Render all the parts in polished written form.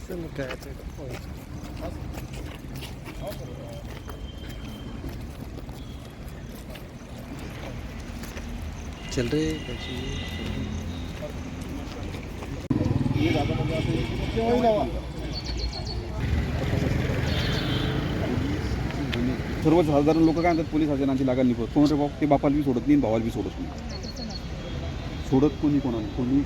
चल रहे सर्वसाधारण लोक काय म्हणतात, पोलीस हजरांची लागा निघत कोण रे बाप, ते बापाला बी सोडत नाही, भावाला बी सोडत नाही, सोडत कोणी कोणाला कोणी.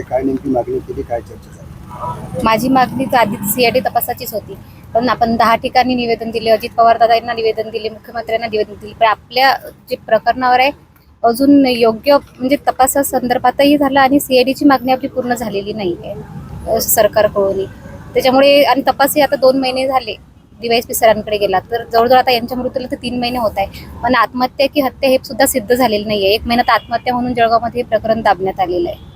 काय नेमकी मागणी केली, काय चर्चा झाली? माझी मागणी तर आधीच सीआयडी तपासाचीच होती, पण आपण 10 ठिकाणी निवेदन दिले, अजित पवार दादांना निवेदन दिले, मुख्यमंत्र्यांना निवेदन दिले, पण आपल्या जे प्रकरणावर आहे अजून योग्य म्हणजे तपासा संदर्भातही झाला आणि सीआयडीची मागणी आपली पूर्ण झालेली नाही आहे सरकारकडून. त्याच्यामुळे आणि तपासही आता 2 महिने झाले DYSP सरांकडे गेला, तर जवळजवळ आता यांच्या मृत्यूला तर 3 महिने होत आहे, पण आत्महत्या की हत्या हे सुद्धा सिद्ध झालेलं नाही आहे. 1 महिन्यात आत्महत्या म्हणून जळगावमध्ये हे प्रकरण दाबण्यात आलेलं आहे.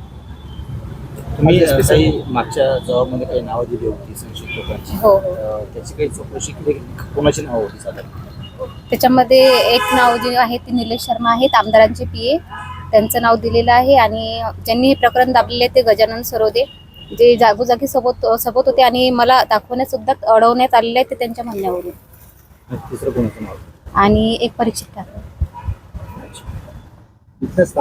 तुम्ही काही मागच्या जबाबमध्ये काही नावं दिली होती संशयित लोकांची, हो. त्याची काही चौकशी केली, कोणाची नावं होती साधारण? त्याच्यामध्ये एक नाव जे आहे ते निलेश शर्मा आहेत, आमदारांचे PA, त्यांचं नाव दिलेलं आहे. आणि ज्यांनी हे प्रकरण दाबलेले ते गजानन सरोदे, जे जागोजागी सोबत होते आणि मला दाखवण्यात सुद्धा अडवण्यात आलेले आहे ते त्यांच्या म्हणण्यावरून. तिसरं कोणाचं नाव? आणि एक परीक्षित ठाकरे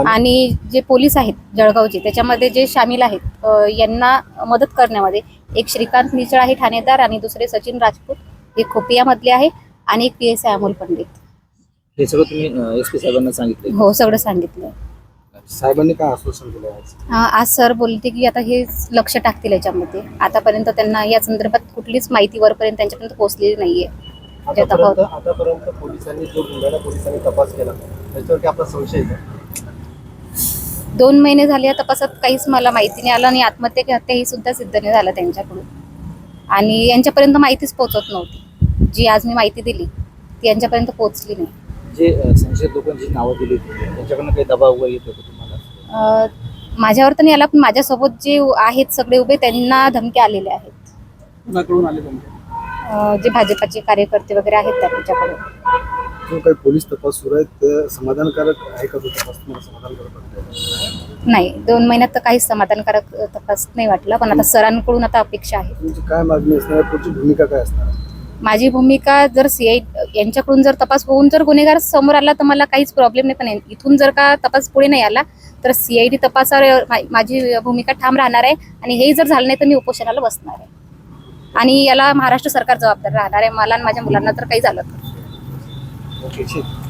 आणि जे पोलीस आहेत जळगावचे त्याच्यामध्ये जे सामील आहेत यांना मदत करण्यामध्ये एक श्रीकांत निचळ आहे ठाणेदार, आणि दुसरे सचिन राजपूत, एक खोपियामधले आहे, आणि एक PSI अमोल पंडित. हे सगळं तुम्ही SP साहेबांना सांगितलं? हो, सगळं सांगितलं. साहेबांनी काय आश्वासन दिलं? आज सर बोलते की आता हे लक्ष टाकतील याच्यामध्ये. आतापर्यंत त्यांना या संदर्भात कुठलीच माहिती वरपर्यंत त्यांच्यापर्यंत पोहोचलेली नाहीये. आतापर्यंत पोलिसांनी जो बुलढाणा पोलिसांनी तपास केला त्याच्यावरती आपला संशय आहे का? 2 महिने झाले या तपासात काहीच मला माहिती नाही आलं, आणि आत्महत्या की हत्या ही सुद्धा सिद्ध नाही झालं त्यांच्याकडून, आणि यांच्यापर्यंत माहितीच पोहोचत नव्हती. जी आज मी माहिती दिली ती यांच्यापर्यंत पोहोचली नाही. जे संशयित लोकांची नावं दिली होती त्यांच्याकडनं काही दबाव वगैरे येत होता तुम्हाला? माझ्यावर तर नाही आला, पण माझ्यासोबत जे आहेत सगळे उभे त्यांना धमक्या आलेल्या आहेत. कुणाकडून आले तुमच्या? जे भाजपाचे कार्यकर्ते वगैरे आहेत त्यांच्याकडून. जो काही पोलीस तपास सुरू आहे ते समाधानकारक आहे का? तो तपास तुम्हाला समाधानकारक वाटतो? नाही, 2 महिन्यात तर काहीच समाधानकारक तपास नाही वाटला, पण आता सरांकडून आता अपेक्षा आहे. तुमची काय मागणी असणार, पुढची भूमिका काय असणार? माझी भूमिका जर यांच्याकडून जर तपास होऊन जर गुन्हेगार समोर आला तर मला काहीच प्रॉब्लेम नाही, पण इथून जर का तपास पुढे नाही आला तर CID तपासावर माझी भूमिका ठाम राहणार आहे, आणि हेही जर झालं नाही तर मी उपोषणाला बसणार आहे, आणि याला महाराष्ट्र सरकार जबाबदार राहणार आहे. मला आणि माझ्या मुलांना जर काही झालं तर. ओके, ठीक.